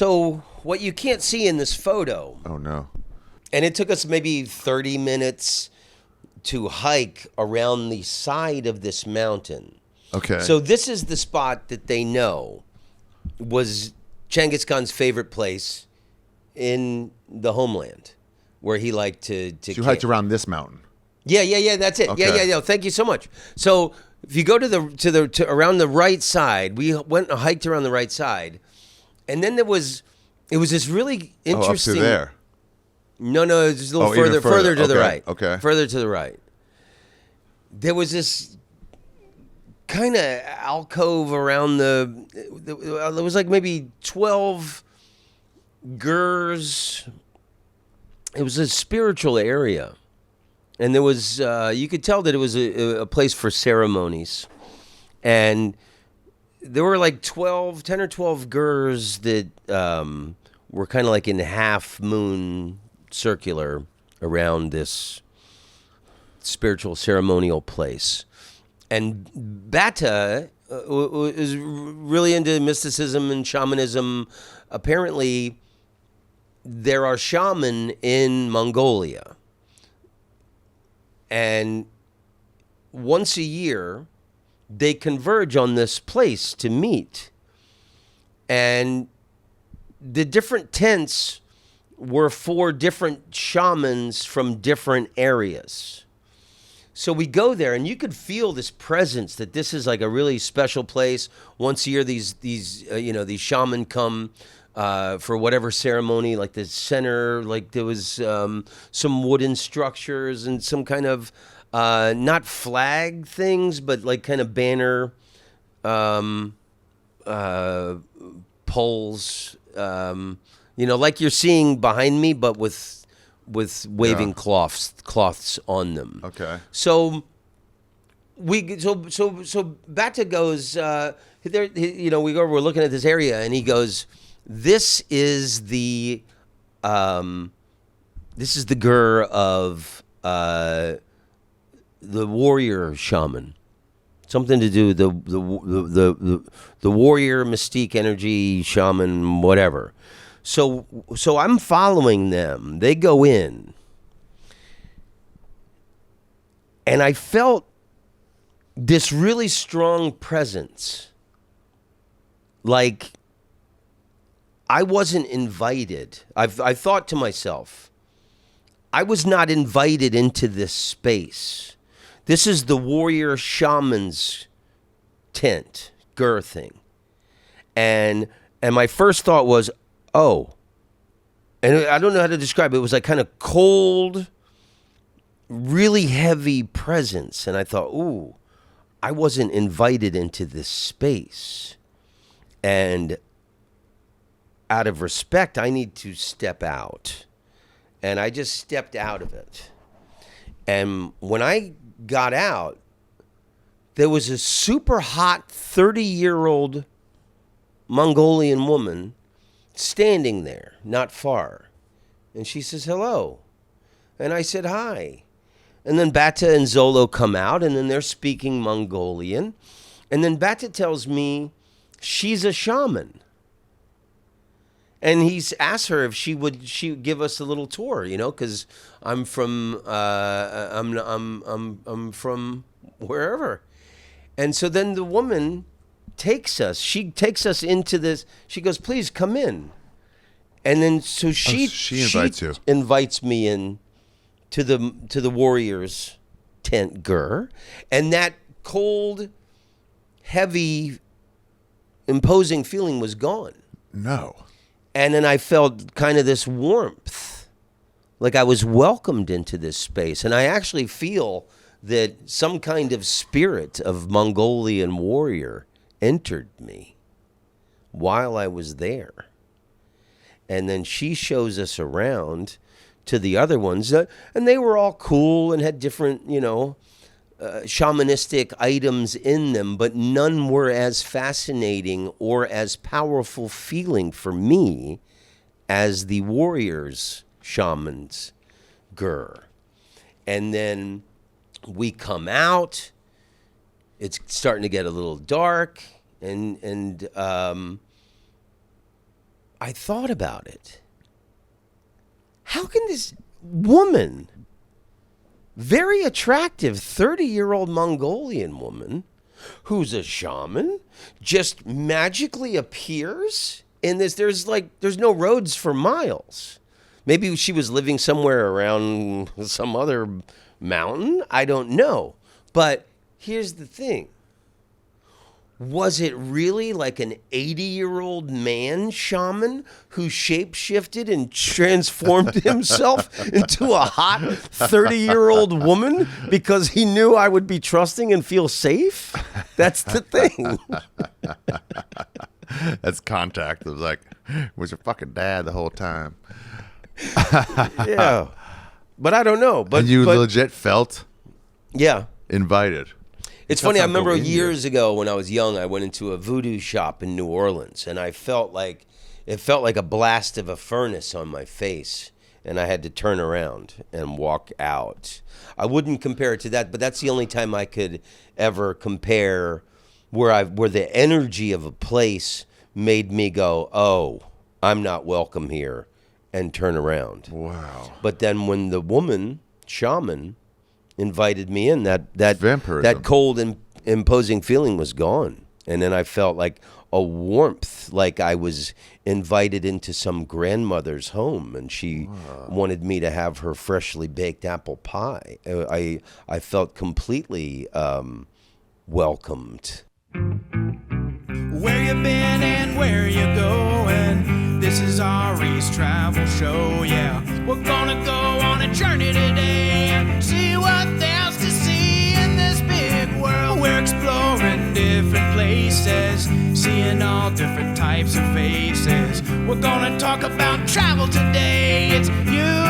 So what you can't see in this photo, Oh no. and it took us maybe 30 minutes to hike around the side of this mountain. Okay. So this is the spot that they know was Genghis Khan's favorite place in the homeland, where he liked to you hiked around this mountain. Yeah. That's it. Okay. Yeah. Thank you so much. So if you go to around the right side, we went and hiked around the right side, and then it was this really interesting. Oh, up to there. No, it's a little even further to the Okay, right. okay. Further to the right. There was this kind of alcove around there was like maybe 12 gurs. It was a spiritual area. And there was, you could tell that it was a place for ceremonies. And there were like 10 or 12 gurs that were kind of like in half moon circular around this spiritual ceremonial place. And Bata is really into mysticism and shamanism. Apparently, there are shaman in Mongolia. And once a year, they converge on this place to meet. And the different tents were for different shamans from different areas. So we go there, and you could feel this presence that this is like a really special place. Once a year, these shaman come for whatever ceremony, like the center, like there was some wooden structures and some kind of not flag things, but like kind of banner poles, like you're seeing behind me, but with waving cloths on them. Okay. So Bata goes there. We're looking at this area, and he goes, This is the gur of the warrior shaman. Something to do with the warrior mystique energy shaman, whatever. So I'm following them. They go in, and I felt this really strong presence, like I wasn't invited. I thought to myself, I was not invited into this space. This is the warrior shaman's tent, gur thing. And my first thought was, oh. And I don't know how to describe it. It was like kind of cold, really heavy presence. And I thought, ooh, I wasn't invited into this space. And out of respect, I need to step out. And I just stepped out of it. And when I got out, there was a super hot 30-year-old Mongolian woman standing there, not far. And she says, hello. And I said, hi. And then Bata and Zolo come out, and then they're speaking Mongolian. And then Bata tells me she's a shaman. And he's asked her if she would give us a little tour, because I'm from I'm from wherever. And so then the woman takes us. She takes us into this. She goes, "Please come in." And then so she invites me in to the warriors' tent, gur, and that cold, heavy, imposing feeling was gone. No. And then I felt kind of this warmth, like I was welcomed into this space. And I actually feel that some kind of spirit of Mongolian warrior entered me while I was there. And then she shows us around to the other ones, and they were all cool and had different, shamanistic items in them, but none were as fascinating or as powerful feeling for me as the warriors' shamans' gur. And then we come out. It's starting to get a little dark, and I thought about it. How can this woman, very attractive 30-year-old Mongolian woman, who's a shaman, just magically appears in this? There's no roads for miles. Maybe she was living somewhere around some other mountain. I don't know. But here's the thing. Was it really like an 80-year-old man shaman who shapeshifted and transformed himself into a hot 30-year-old woman because he knew I would be trusting and feel safe? That's the thing. That's contact. It was like, was your fucking dad the whole time? Yeah. But I don't know. But And you but, legit felt yeah. invited. It's funny. I remember years ago when I was young, I went into a voodoo shop in New Orleans, and it felt like a blast of a furnace on my face, and I had to turn around and walk out. I wouldn't compare it to that, but that's the only time I could ever compare where the energy of a place made me go, "Oh, I'm not welcome here," and turn around. Wow. But then when the woman shaman invited me in, that Vampirism. cold and imposing feeling was gone, and then I felt like a warmth, like I was invited into some grandmother's home, and she wanted me to have her freshly baked apple pie. I felt completely welcomed. Where you been and where you going? This is Ari's travel show, yeah. We're gonna go on a journey today and see what there's to see in this big world. We're exploring different places, seeing all different types of faces. We're gonna talk about travel today. It's you